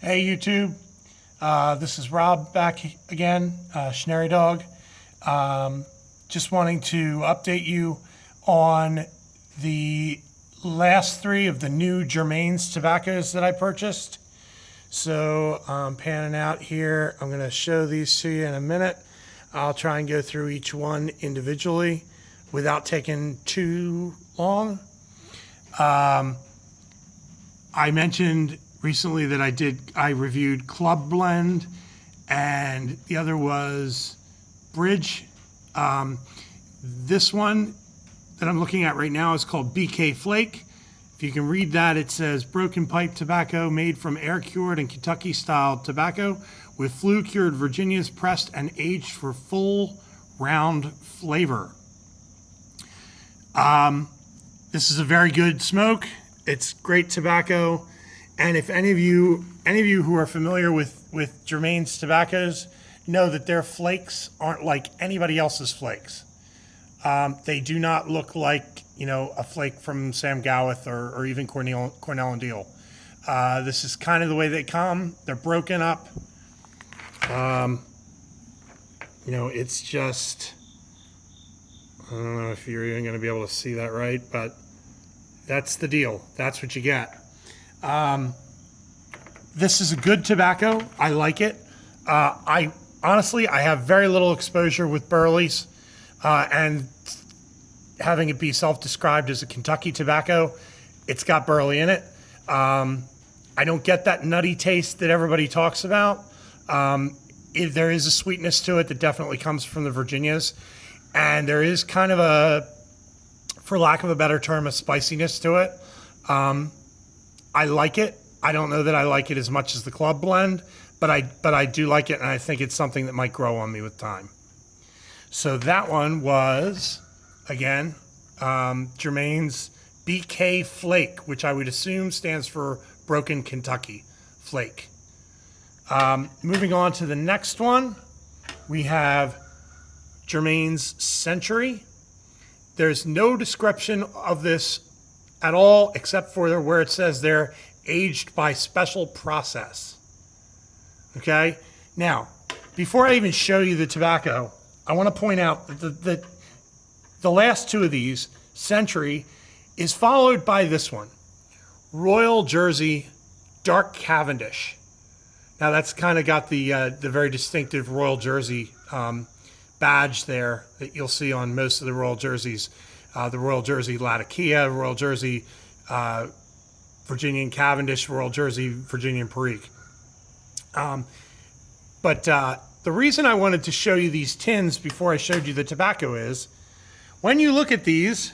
Hey YouTube, this is Rob back again, Schnary Dog. Just wanting to update you on the last three of the new Germain's tobaccos that I purchased. So I'm panning out here. I'm going to show these to you in a minute. I'll try and go through each one individually without taking too long. I mentioned recently that I reviewed Club Blend, and the other was Bridge. This one that I'm looking at right now is called BK Flake. If you can read that, it says broken pipe tobacco made from air-cured and Kentucky-style tobacco with flue-cured Virginias pressed and aged for full round flavor. This is a very good smoke. It's great tobacco. And if any of you who are familiar with Germain's tobaccos know that their flakes aren't like anybody else's flakes. They do not look like, a flake from Sam Gawith or even Cornell and Deal. This is kind of the way they come. They're broken up. It's just, I don't know if you're even going to be able to see that right, but that's the deal. That's what you get. This is a good tobacco. I like it. I honestly have very little exposure with Burley's, and having it be self-described as a Kentucky tobacco, it's got Burley in it. I don't get that nutty taste that everybody talks about. There is a sweetness to it that definitely comes from the Virginias, and there is kind of a, for lack of a better term, a spiciness to it. I like it. I don't know that I like it as much as the Club Blend, but I do like it, and I think it's something that might grow on me with time. So that one was, again, Germain's BK Flake, which I would assume stands for Broken Kentucky Flake. Moving on to the next one, we have Germain's Century. There's no description of this at all, except for where it says they're aged by special process. Okay? Now, before I even show you the tobacco, I want to point out that the last two of these, Century, is followed by this one, Royal Jersey Dark Cavendish. Now that's kind of got the very distinctive Royal Jersey badge there that you'll see on most of the Royal Jerseys. The Royal Jersey Latakia, Royal Jersey Virginian Cavendish, Royal Jersey Virginian Perique. But the reason I wanted to show you these tins before I showed you the tobacco is, when you look at these,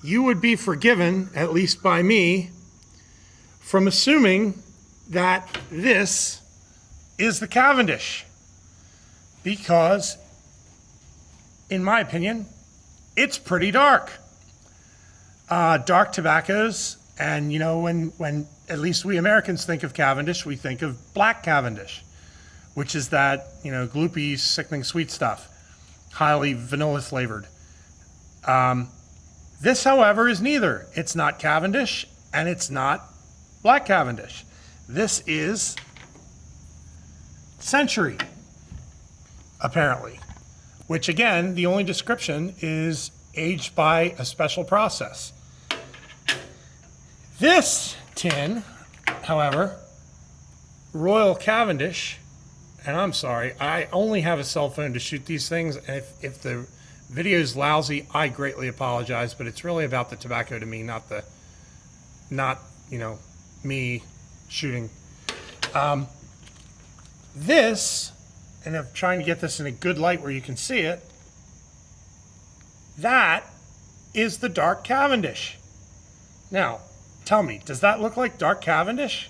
you would be forgiven, at least by me, from assuming that this is the Cavendish. Because, in my opinion, it's pretty dark. Dark tobaccos, and when at least we Americans think of Cavendish, we think of black Cavendish, which is that, gloopy, sickening sweet stuff, highly vanilla flavored. This, however, is neither. It's not Cavendish, and it's not black Cavendish. This is Century, apparently, which again, the only description is aged by a special process. This tin, however, Royal Cavendish, and I'm sorry, I only have a cell phone to shoot these things, and if the video is lousy, I greatly apologize, but it's really about the tobacco to me, not me shooting. This, and I'm trying to get this in a good light where you can see it, that is the Dark Cavendish. Now, tell me, does that look like Dark Cavendish?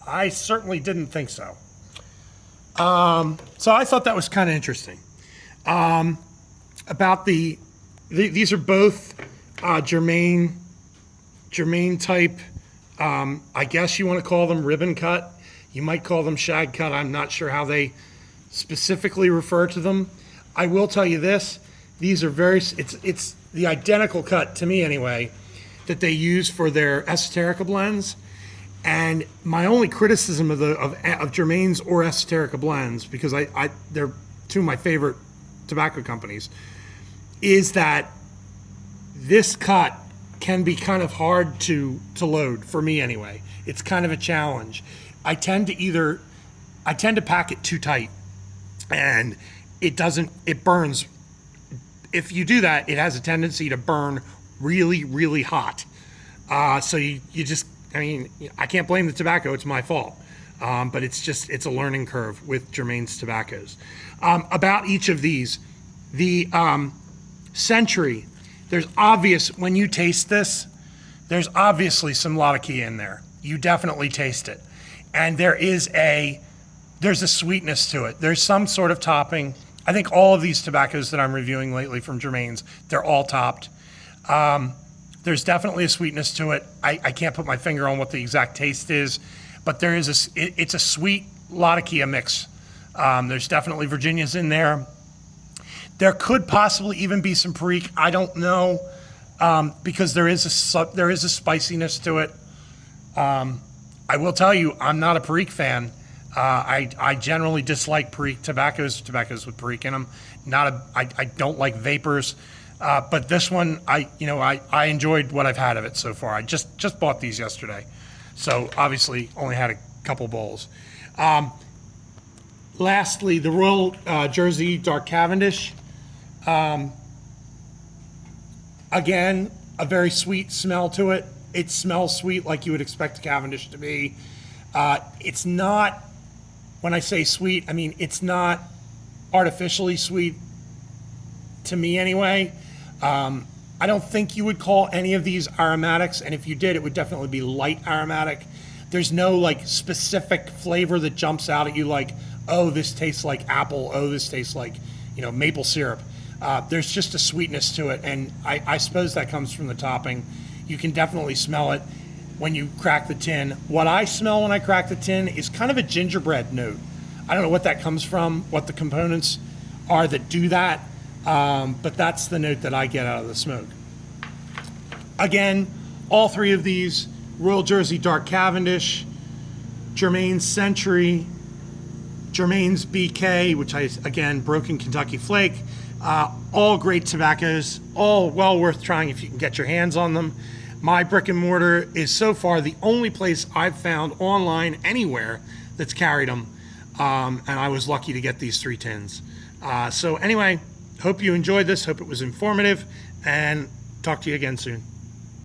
I certainly didn't think so. So I thought that was kind of interesting. About these are both Germain type, I guess you want to call them ribbon cut. You might call them shag cut. I'm not sure how they specifically refer to them. I will tell you this, these are it's the identical cut, to me anyway, that they use for their esoterica blends. And my only criticism of Germain's or Esoterica blends, because they're two of my favorite tobacco companies, is that this cut can be kind of hard to load for me anyway. It's kind of a challenge. I tend to pack it too tight, and it burns. If you do that, it has a tendency to burn really, really hot. So you just, I mean, I can't blame the tobacco, it's my fault. But it's a learning curve with Germain's tobaccos. About each of these, the Century, when you taste this, there's obviously some Latakia in there. You definitely taste it. And there's a sweetness to it. There's some sort of topping. I think all of these tobaccos that I'm reviewing lately from Germain's, they're all topped. There's definitely a sweetness to it. I can't put my finger on what the exact taste is, but it's a sweet Latakia mix. There's definitely Virginias in there. There could possibly even be some Perique. I don't know, because there is a spiciness to it. I will tell you, I'm not a Perique fan. I generally dislike Perique tobaccos with Perique in them. I don't like vapors, but this one, I enjoyed what I've had of it so far. I just bought these yesterday, so obviously only had a couple bowls. Lastly, the Royal Jersey Dark Cavendish. Again, a very sweet smell to it. It smells sweet like you would expect a Cavendish to be. It's not, when I say sweet, I mean it's not artificially sweet to me anyway. I don't think you would call any of these aromatics, and if you did, it would definitely be light aromatic. There's no like specific flavor that jumps out at you like, oh, this tastes like apple, oh, this tastes like, maple syrup. There's just a sweetness to it, and I suppose that comes from the topping. You can definitely smell it when you crack the tin. What I smell when I crack the tin is kind of a gingerbread note. I don't know what that comes from, what the components are that do that, but that's the note that I get out of the smoke. Again, all three of these, Royal Jersey Dark Cavendish, Germain's Century, Germain's BK, which again, Broken Kentucky Flake, all great tobaccos, all well worth trying if you can get your hands on them. My brick and mortar is so far the only place I've found online anywhere that's carried them, and I was lucky to get these 3 tins. So anyway, hope you enjoyed this, hope it was informative, and talk to you again soon.